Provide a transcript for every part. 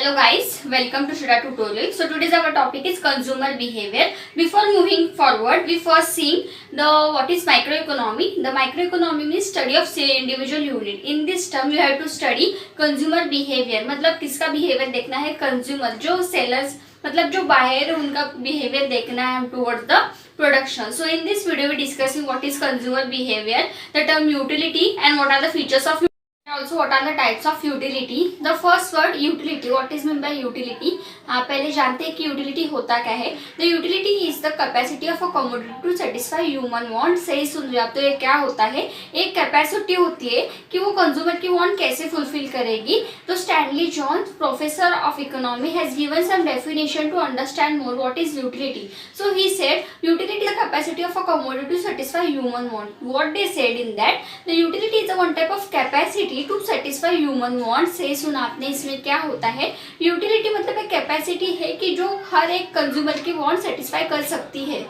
Hello guys, welcome to Shraddha Tutorial. So today's our topic is consumer behavior. Before moving forward, we first see the what is microeconomy. The microeconomy means study of say individual unit. In this term you have to study consumer behavior. मतलब किसका behavior देखना है? Consumer जो sellers मतलब जो buyer है उनका behavior देखना है towards the production. So in this video we discussing what is consumer behavior, the term utility and what are the features of also what are the types of utility. The first word utility. What is meant by utility? आप पहले जानते हैं कि utility होता क्या है. The utility is the capacity of a commodity to satisfy human want. सही सुन रहे हो आप. तो ये क्या होता है? एक कैपेसिटी होती है कि वो कंज्यूमर की वांट कैसे फुलफिल करेगी. तो Stanley Johns professor of economy has given some definition to understand more what is utility. So he said utility is the capacity of a commodity to satisfy human want. What they said in that, the utility is a one type of capacity to satisfy human want. से सुना आपने. इसमें क्या होता है? Utility मतलब एक capacity है कि जो हर एक कंज्यूमर की वांट सेटिस्फाई कर सकती है.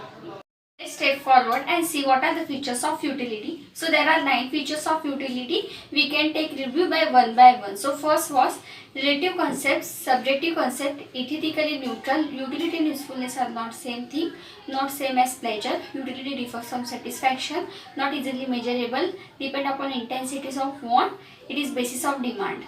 Step forward and see what are the features of utility. So there are 9 features of utility. We can take review by one. So first was relative concepts, subjective concept, ethically neutral. Utility and usefulness are not same thing, not same as pleasure. Utility differs from satisfaction, not easily measurable, depend upon intensities of want. It is basis of demand.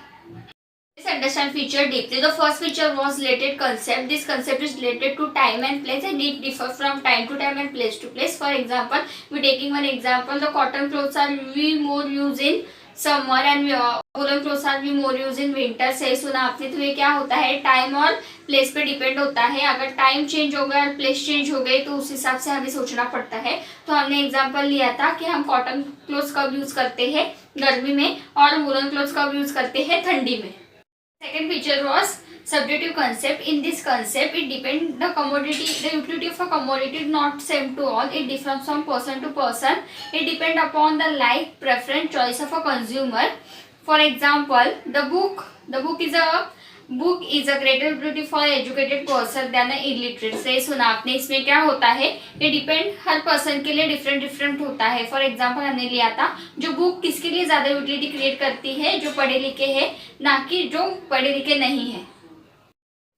Let's understand feature deeply. The first feature was related concept. This concept is related to time and place and it differ from time to time and place to place. For example, we taking one example. The cotton clothes are we more used in summer and woolen clothes are we more used in winter. सही सुना आपने. तो ये क्या होता है? Time और place पे डिपेंड होता है. अगर टाइम चेंज हो गया और प्लेस चेंज हो गई तो उस हिसाब से हमें सोचना पड़ता है. तो हमने एग्जांपल लिया था कि हम कॉटन क्लोथ्स कब यूज करते हैं? गर्मी में. और वूलन क्लोथ्स कब यूज करते हैं? ठंडी में. Second feature was subjective concept. In this concept, it depends the utility of a commodity is not same to all. It differs from person to person. It depends upon the like, preference, choice of a consumer. For example, the book is a greater utility for educated person than an illiterate. सही सुना आपने. इसमें क्या होता है? ये depend हर person के लिए डिफरेंट होता है. फॉर एग्जाम्पल हमने लिया था जो बुक किसके लिए ज़्यादा यूटिलिटी क्रिएट करती है? जो पढ़े लिखे हैं, ना कि जो पढ़े लिखे नहीं है.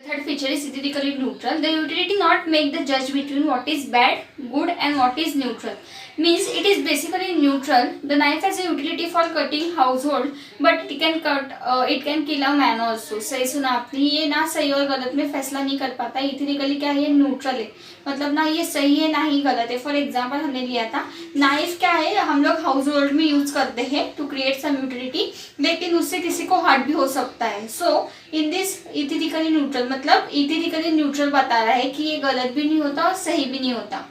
Third feature is ethically neutral. The utility not make the judge between what is bad, good and what is neutral. Means it is basically neutral. The knife has a utility for cutting household, but it can kill a man also. सही सुना आपने. ये ना सही और गलत में फैसला नहीं कर पाता. ethically क्या है? न्यूट्रल है. मतलब ना ये सही है ना ही गलत है. फॉर एग्जाम्पल हमने लिया था नाइफ क्या है? हम लोग हाउस होल्ड में यूज करते हैं टू क्रिएट सम यूटिलिटी, लेकिन उससे किसी को हार्ट भी हो सकता है. सो इन दिस ethically neutral मतलब ethically neutral बता रहा है कि ये गलत भी नहीं होता और सही भी नहीं होता.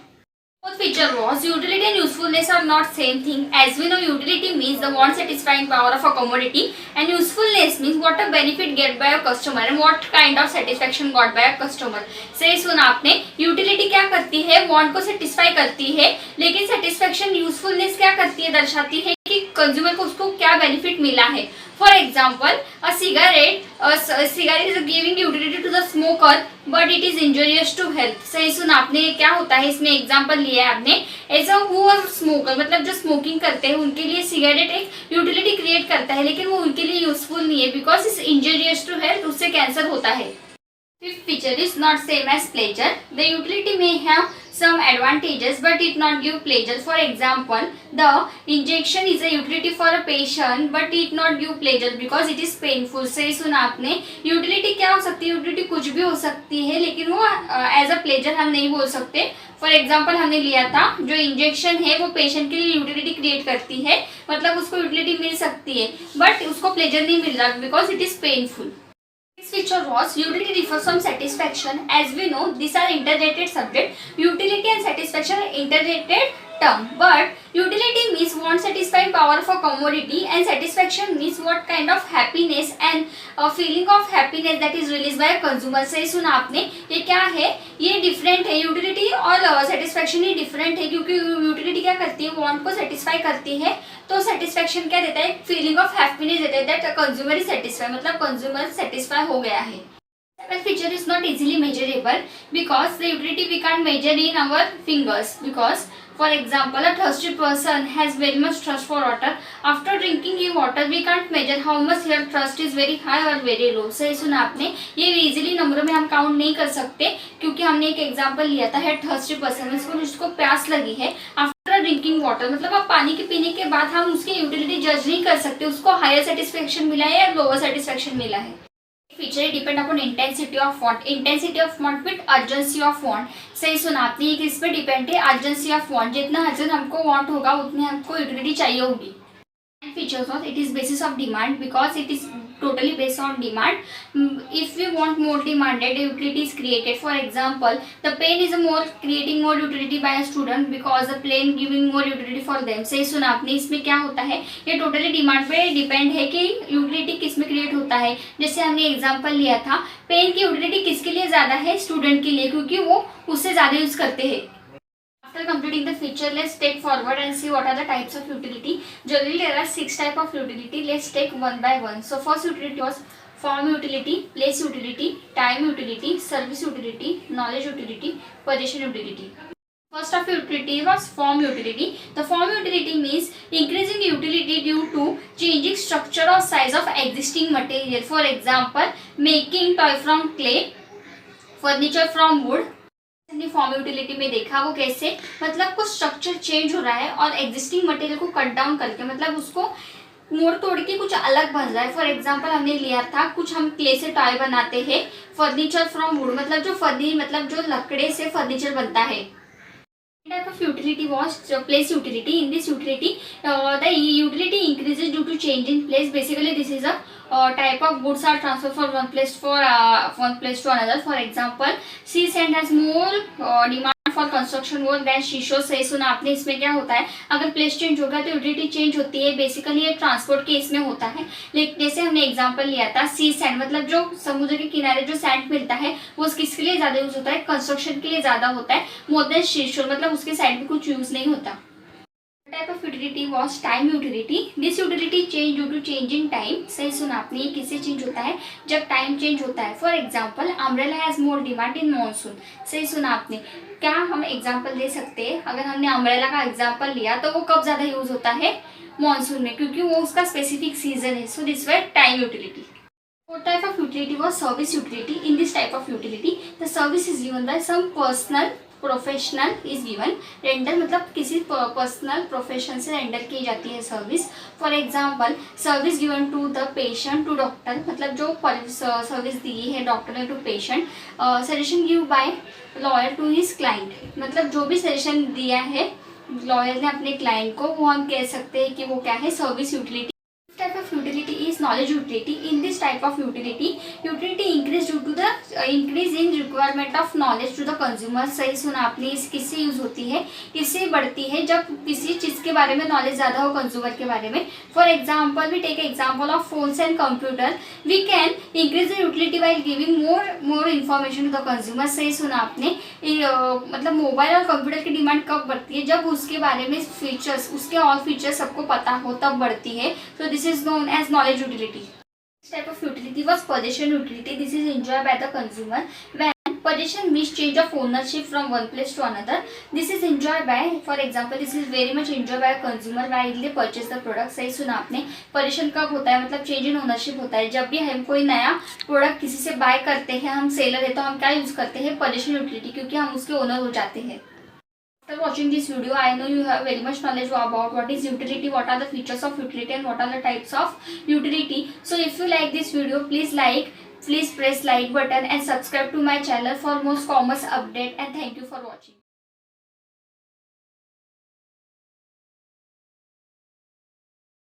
Fourth feature was utility and usefulness are not same thing. As we know, utility means the want satisfying power of a commodity and usefulness means what a benefit get by a customer and what kind of satisfaction got by a customer. सही सुना आपने. utility क्या करती है? want को satisfy करती है, लेकिन satisfaction usefulness क्या करती है? दर्शाती है कि कंज्यूमर को उसको क्या बेनिफिट मिला है. For example, a cigarette is giving utility to the smoker, but it is injurious to health. सही सुना आपने. क्या होता है? इसमें एग्जांपल लिया है आपने. ऐसा हुआ स्मोकर मतलब जो स्मोकिंग करते हैं उनके लिए सिगरेट एक यूटिलिटी क्रिएट करता है, लेकिन वो उनके लिए यूजफुल नहीं है because is injurious to health. उससे कैंसर होता है. Fifth feature is not same as pleasure. The utility may have some advantages but it not give pleasure. For example, the injection is a utility for a patient but it not give pleasure because it is painful. सही सुना आपने. utility क्या हो सकती है? utility कुछ भी हो सकती है, लेकिन वो एज अ प्लेजर हम नहीं बोल सकते. फॉर एग्जाम्पल हमने लिया था जो इंजेक्शन है वो पेशेंट के लिए यूटिलिटी क्रिएट करती है, मतलब उसको यूटिलिटी मिल सकती है बट उसको प्लेजर नहीं मिल रहा because it is painful. Next feature was utility differs from satisfaction. As we know, these are interrelated subject. Utility and satisfaction are interrelated term, but utility means want satisfying power of a commodity and satisfaction means what kind of happiness and a feeling of happiness that is released by a consumer. सही सुना आपने. ये क्या है? ये different है. Utility और satisfaction ही different है क्योंकि यूटिलिटी क्या करती है? वांट को सेटिस्फाई करती है. तो सेटिस्फैक्शन क्या देता है? फीलिंग ऑफ हैप्पीनेस देता है दैट कंज्यूमर इज सेटिस्फाई मतलब कंज्यूमर सेटिस्फाई हो गया है. Seventh feature is not easily measurable because the utility we can't measure in our fingers. Because for example, a thirsty person has very much thirst for water. After drinking ये water, we can't measure how much your thirst is very high or very low. सही सुना आपने. ये easily नंबरों में हम count नहीं कर सकते क्योंकि हमने एक एग्जाम्पल लिया था. है थर्स्टी पर्सन, जिसको प्यास लगी है. आफ्टर ड्रिंकिंग वाटर मतलब आप पानी के पीने के बाद हम उसकी यूटिलिटी जज नहीं कर सकते. उसको हायर सेटिस्फेक्शन मिला है या लोअर सेटिस्फेक्शन मिला है. Feature depend upon intensity of font. Intensity of font with urgency of font. सही सुना आपने. ये किस पे डिपेंड है? Urgency of font. जितना अर्जेंट हमको वांट होगा उतनी हमको यूटिलिटी चाहिए होगी. Features of it is basis of demand because it is totally based on demand. If we want more demanded utility is created. For example, the pen is more creating more utility by a student because the pen giving more utility for them. सही सुना आपने. इसमें क्या होता है? ये totally demand पे depend है कि यूटिलिटी किस में क्रिएट होता है. जैसे हमने एग्जांपल लिया था, पेन की यूटिलिटी किसके लिए ज़्यादा है? स्टूडेंट के लिए, क्योंकि वो उससे ज़्यादा यूज़ करते हैं. After completing the feature, let's take forward and see what are the types of utility. Generally, there are 6 types of utility. Let's take one by one. So, first utility was form utility, place utility, time utility, service utility, knowledge utility, possession utility. First of utility was form utility. The form utility means increasing utility due to changing structure or size of existing material. For example, making toy from clay, furniture from wood. Form utility में देखा वो कैसे, मतलब कुछ structure change हो रहा है और एग्जिस्टिंग मटेरियल को कट डाउन करके मतलब उसको मोड़ तोड़ के कुछ अलग बन रहा है. फॉर एग्जांपल हमने लिया था कुछ हम क्ले से टॉय बनाते हैं. फर्नीचर फ्रॉम वुड मतलब जो लकड़े से फर्नीचर बनता है. Type of utility was place utility. In this utility, the utility increases due to change in place. Basically, this is a type of goods are transferred from one place to another. For example, sea sand has more demand for construction work than शीशो. सही सुना आपने. इसमें क्या होता है? अगर place change होगा तो यूटिलिटी चेंज होती है. बेसिकली ये ट्रांसपोर्ट के इसमें होता है. लेकिन जैसे हमने एग्जांपल लिया था सी सैंड, मतलब जो समुद्र के किनारे जो सैंड मिलता है वो किसके लिए ज़्यादा यूज होता है? कंस्ट्रक्शन के लिए ज़्यादा होता है. मोर देन शीशो मतलब उसके साइड में कुछ यूज नहीं होता. Type of utility was time utility. This utility change due to change in time. सही सुना आपने. ये किससे चेंज होता है? जब टाइम चेंज होता है. For example, umbrella has more demand in monsoon. सही सुना आपने. क्या हम एग्जाम्पल दे सकते हैं? अगर हमने अम्ब्रेला का एग्जाम्पल लिया तो वो कब ज़्यादा यूज होता है? मानसून में, क्योंकि वो उसका स्पेसिफिक सीजन है. So this way time utility. Fourth type of utility was service utility. In this type of utility, the service is given by some personal professional is given. Render मतलब किसी personal profession से render की जाती है service. For example, service given to the patient to doctor, मतलब जो service दी है डॉक्टर ने to patient. Suggestion give by lawyer to his client, मतलब जो भी सजेशन दिया है लॉयर ने अपने क्लाइंट को, वो हम कह सकते हैं कि वो क्या है? Service utility. Type of utility is knowledge utility. In this type of utility increase due to the increase in requirement of knowledge to the consumer. सही सुना आपने. इस किससे यूज होती है? इससे बढ़ती है जब किसी चीज़ के बारे में नॉलेज ज़्यादा हो कंज्यूमर के बारे में. For example, we take example of phones and computer. We can increase the utility by giving more information to the consumer. सही सुना आपने. मतलब मोबाइल और कंप्यूटर की डिमांड कब बढ़ती है? जब उसके बारे में फीचर्स, उसके ऑल फीचर्स सबको पता हो तब बढ़ती है. तो this is known as knowledge utility. This type of utility was possession utility. This is enjoyed by the consumer when possession means change of ownership from one place to another. This is enjoyed by, for example, this is very much enjoyed by a consumer while they purchase the product. सही सुना आपने. possession कब होता है? मतलब change in ownership होता है. जब भी हम कोई नया प्रोडक्ट किसी से बाय करते हैं, हम सेलर है तो हम क्या यूज करते हैं? possession utility, क्योंकि हम उसके ओनर हो जाते हैं. After watching this video, I know you have very much knowledge about what is utility, what are the features of utility, and what are the types of utility. So if you like this video, please press like button and subscribe to my channel for more commerce update, and thank you for watching.